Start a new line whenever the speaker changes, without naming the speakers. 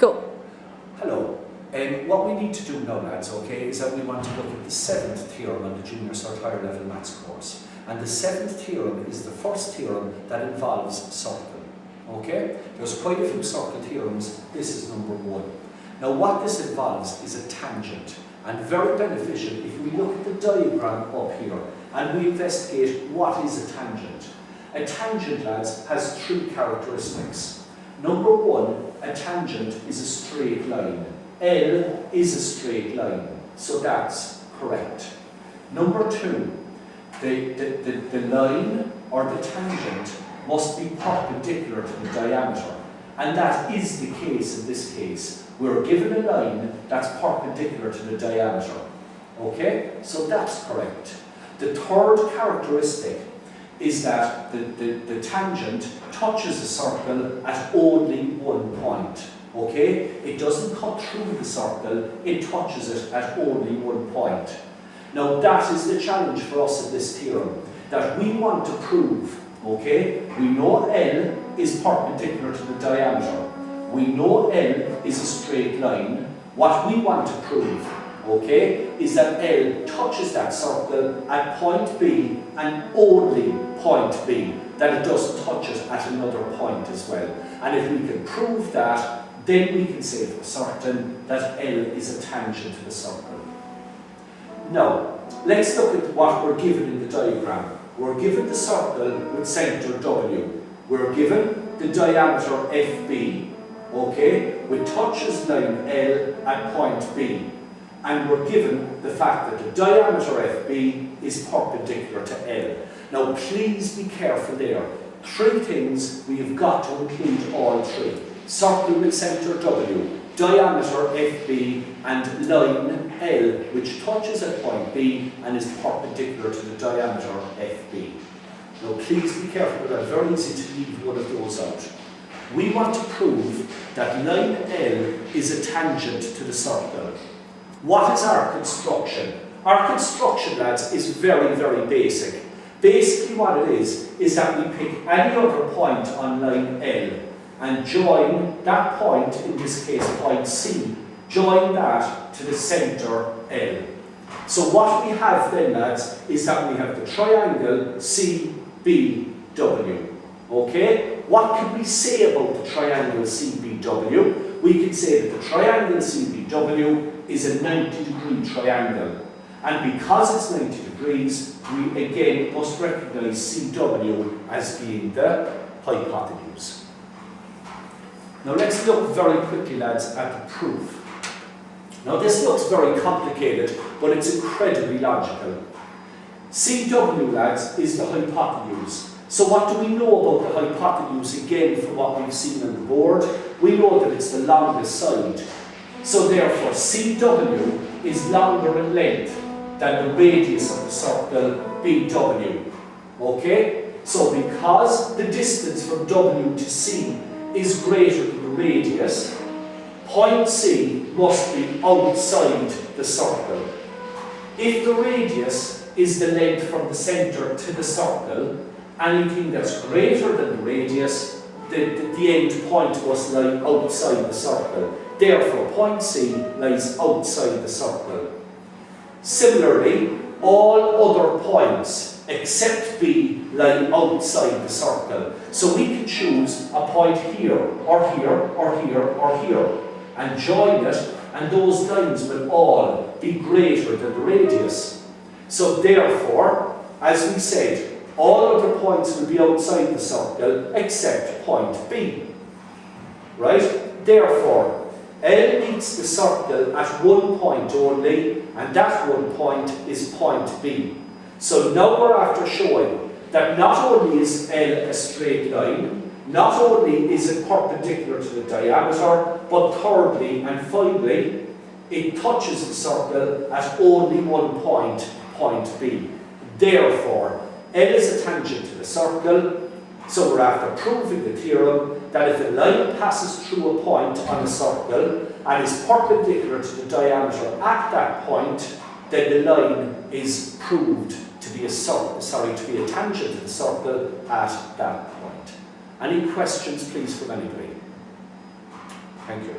Go.
Hello. What we need to do now, lads, okay, is that we want to look at the 7th theorem on the junior cert higher level maths course. And the 7th theorem is the first theorem that involves circle. Okay? There's quite a few circle theorems. This is number 1. Now what this involves is a tangent, and very beneficial if we look at the diagram up here and we investigate what is a tangent. A tangent, lads, has 3 characteristics. Number 1, a tangent is a straight line. L is a straight line, so that's correct. Number 2, the line or the tangent must be perpendicular to the diameter, and that is the case in this case. We're given a line that's perpendicular to the diameter. Okay, so that's correct. The third characteristic is that the tangent touches a circle at only one point. Okay, it doesn't cut through the circle, it touches it at only one point. Now that is the challenge for us in this theorem, that we want to prove, okay, we know L is perpendicular to the diameter. We know L is a straight line. What we want to prove, okay, is that L touches that circle at point B and only point B, that it doesn't touch it at another point as well. And if we can prove that, then we can say for certain that L is a tangent to the circle. Now, let's look at what we're given in the diagram. We're given the circle with centre W. We're given the diameter FB, okay, which touches line L at point B. And we're given the fact that the diameter FB is perpendicular to L. Now, please be careful there. 3 things we have got to include all 3. Circle with centre W, diameter FB, and line L, which touches at point B and is perpendicular to the diameter FB. Now please be careful, but it's very easy to leave one of those out. We want to prove that line L is a tangent to the circle. What is our construction? Our construction, lads, is very, very basic. Basically what it is that we pick any other point on line L and join that point, in this case point C, join that to the centre L. So what we have then, lads, is that we have the triangle CBW. Okay? What can we say about the triangle CBW? We can say that the triangle CBW is a 90-degree triangle. And because it's 90 degrees, we again must recognise CW as being the hypotenuse. Now let's look very quickly, lads, at the proof. Now this looks very complicated, but it's incredibly logical. CW, lads, is the hypotenuse. So what do we know about the hypotenuse again from what we've seen on the board? We know that it's the longest side. So therefore CW is longer in length than the radius of the circle BW. Okay? So because the distance from W to C is greater than the radius, point C must be outside the circle. If the radius is the length from the centre to the circle, anything that's greater than the radius, the end point must lie outside the circle. Therefore, point C lies outside the circle. Similarly, all other points except B lie outside the circle. So we can choose a point here, or here, or here, or here, and join it, and those lines will all be greater than the radius. So therefore, as we said, all other points will be outside the circle except point B. Right? Therefore, L meets the circle at one point only, and that one point is point B. So now we're after showing that not only is L a straight line, not only is it perpendicular to the diameter, but thirdly and finally, it touches the circle at only one point, point B. Therefore, L is a tangent to the circle, so we're after proving the theorem that if a line passes through a point on a circle and is perpendicular to the diameter at that point, then the line is proved to be a tangent to the circle at that point. Any questions, please, from anybody? Thank you.